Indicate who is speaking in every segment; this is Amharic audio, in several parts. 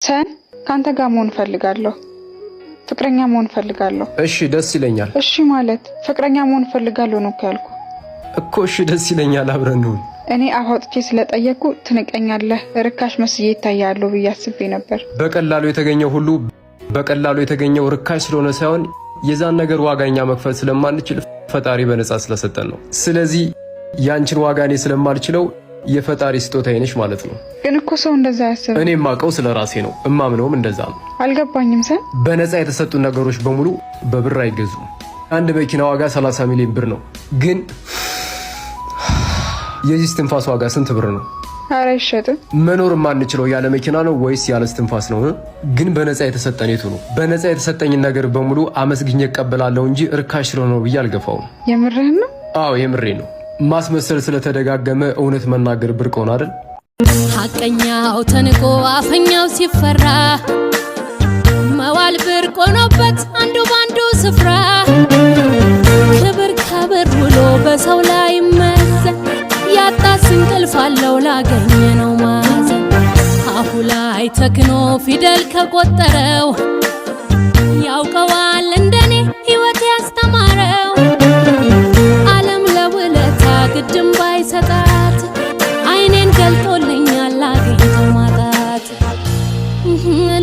Speaker 1: ሰን ካንተ ጋር መሆን ፈልጋለሁ ፍቅረኛ መሆን ፈልጋለሁ
Speaker 2: እሺ ደስ ይለኛል
Speaker 1: እሺ ማለት ፍቅረኛ መሆን ፈልጋለሁ ነው ያልኩ
Speaker 2: እኮ እሺ ደስ ይለኛል አብረን ነው
Speaker 1: እኔ አፋጥቼ ስለጠየቁ ትንቀኛለህ ርካሽ መስዬ ይታያሉ በያስቤ ነበር
Speaker 2: በቀላሉ የተገኘው ርካሽ ስለሆነ ሳይሆን የዛን ነገር ዋጋኛ መክፈል ስለማንችል ፈጣሪ በነፃ ስለሰጠን ነው ስለዚህ ያንቺን ዋጋ እኔ ስለማልችለው የፈጣሪ ስጦታዬ ነሽ ማለት ነው
Speaker 1: ግን እኮ ሰው እንደዛ ያስብ
Speaker 2: እኔ ማቀው ስለራሴ ነው እማምነውም እንደዛ ነው
Speaker 1: አልገባኝም ሰን
Speaker 2: በነፃ የተሰጡ ነገሮች በሙሉ በብር አይገዙም አንድ መኪና ዋጋ 30 ሚሊዮን ብር ነው ግን የዚህ ትንፋስ ዋጋ ስንት ብር ነው
Speaker 1: አረ ይሸጥ
Speaker 2: መኖር ማንችለው ያለ መኪና ነው ወይስ ያለ ትንፋስ ነው ግን በነፃ የተሰጠን የቱ ነው በነፃ የተሰጠኝ ነገር በሙሉ አመስግኜ እቀበላለሁ እንጂ ርካሽ ስለሆነ ነው በያልገፋው
Speaker 1: የምርህን ነው
Speaker 2: አዎ የምሬ ነው ማስመሰል ስለተደጋገመ እውነት መናገር ብርቅ ሆነ አይደል
Speaker 3: ሐቀኛው ተንቆ አፈኛው ሲፈራ መዋል ብርቅ ሆኖበት አንዱ ባንዱ ስፍራ ክብር ከብር ውሎ በሰው ላይ መዘን ያጣስ እንቅልፍ አለው ላገኘ ነው ማዘን አፉ ላይ ተክኖ ፊደል ከቆጠረው ያውቀዋል እንደኔ ሕይወት ያስተማረው ዓለም ለውለታ ግድም ባይሰጣት አይኔን ገልጦልኛል ላገኘው ማጣት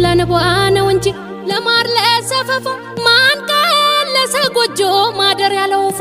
Speaker 3: ለንቧ ነው እንጂ ለማር ለሰፈፋ ማን ቀለሰ ጎጆ ማደር ያለው ወፏ